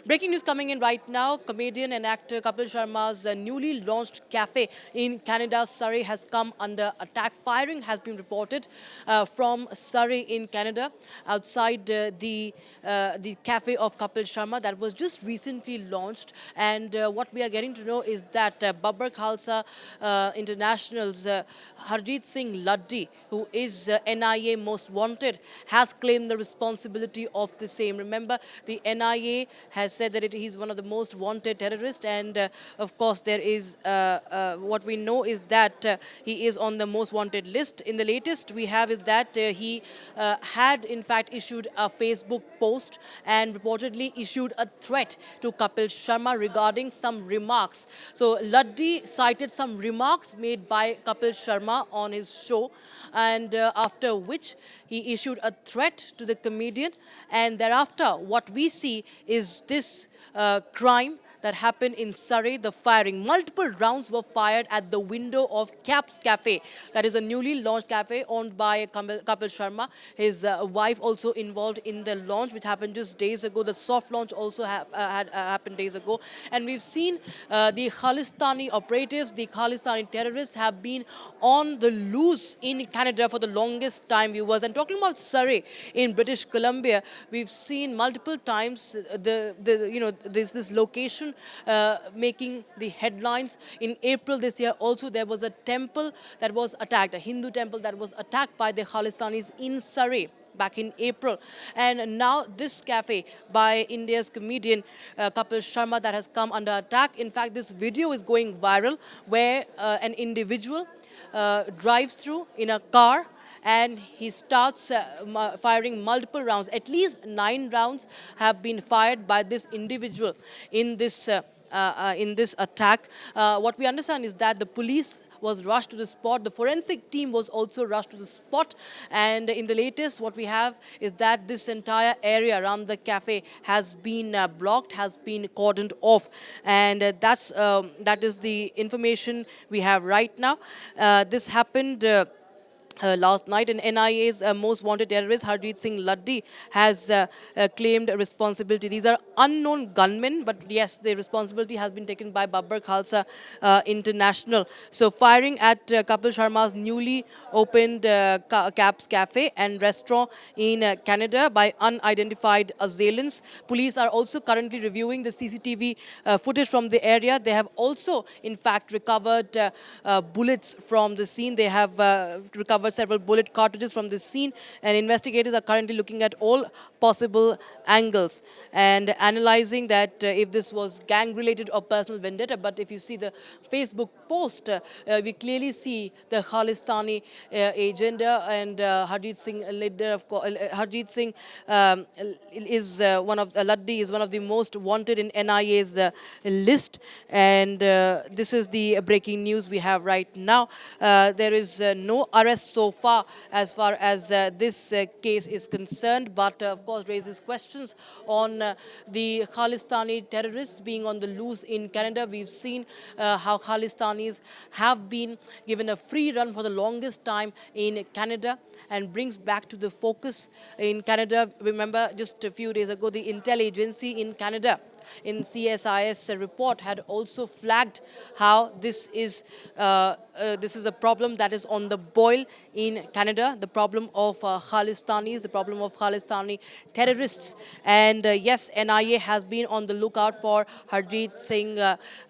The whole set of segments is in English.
Breaking news coming in right now. Comedian and actor Kapil Sharma's newly launched cafe in Canada, Surrey, has come under attack. Firing has been reported from Surrey in Canada, outside the cafe of Kapil Sharma that was just recently launched. And what we are getting to know is that Babbar Khalsa International's Harjeet Singh Laddi, who is NIA most wanted, has claimed the responsibility of the same. Remember, the NIA has said that he's one of the most wanted terrorists, and of course there is what we know is that he is on the most wanted list. In the latest we have is that he had in fact issued a Facebook post and reportedly issued a threat to Kapil Sharma regarding some remarks. So Laddi cited some remarks made by Kapil Sharma on his show, and after which he issued a threat to the comedian, and thereafter what we see is this crime that happened in Surrey, the firing. Multiple rounds were fired at the window of Caps Cafe. That is a newly launched cafe owned by Kapil Sharma. His wife also involved in the launch, which happened just days ago. The soft launch also had happened days ago. And we've seen the Khalistani operatives, the Khalistani terrorists have been on the loose in Canada for the longest time, viewers. And talking about Surrey in British Columbia, we've seen multiple times this location making the headlines. In April this year also there was a temple that was attacked, a Hindu temple that was attacked by the Khalistanis in Surrey back in April. And now this cafe by India's comedian Kapil Sharma that has come under attack. In fact, this video is going viral where an individual drives through in a car and he starts firing multiple rounds. At least 9 rounds have been fired by this individual in this attack. What we understand is that the police was rushed to the spot. The forensic team was also rushed to the spot. And in the latest, what we have is that this entire area around the cafe has been blocked, has been cordoned off. And that is the information we have right now. This happened last night, and NIA's most wanted terrorist Harjeet Singh Laddi has claimed responsibility. These are unknown gunmen, but yes, the responsibility has been taken by Babbar Khalsa International. So firing at Kapil Sharma's newly opened Caps Cafe and restaurant in Canada by unidentified assailants. Police are also currently reviewing the CCTV footage from the area. They have also, in fact, recovered bullets from the scene. They have recovered several bullet cartridges from this scene, and investigators are currently looking at all possible angles and analyzing that if this was gang-related or personal vendetta. But if you see the Facebook post, we clearly see the Khalistani agenda, and Harjeet Singh, leader of Harjeet Singh is Laddi is one of the most wanted in NIA's list, and this is the breaking news we have right now. There is no arrest so far as this case is concerned, but of course raises questions on the Khalistani terrorists being on the loose in Canada. We've seen how Khalistanis have been given a free run for the longest time in Canada, and brings back to the focus in Canada. Remember, just a few days ago, the Intel agency in Canada, in CSIS report, had also flagged how this is a problem that is on the boil in Canada, the problem of Khalistanis, the problem of Khalistani terrorists. And yes, NIA has been on the lookout for Harjeet Singh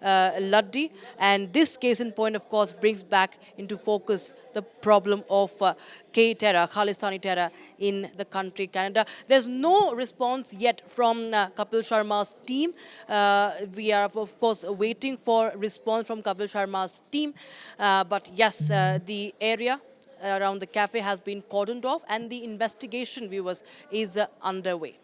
Laddi, and this case in point, of course, brings back into focus the problem of K-terror, Khalistani terror in the country Canada. There's no response yet from Kapil Sharma's team. We are, of course, waiting for response from Kapil Sharma's team. But yes, the area around the cafe has been cordoned off, and the investigation, viewers, is underway.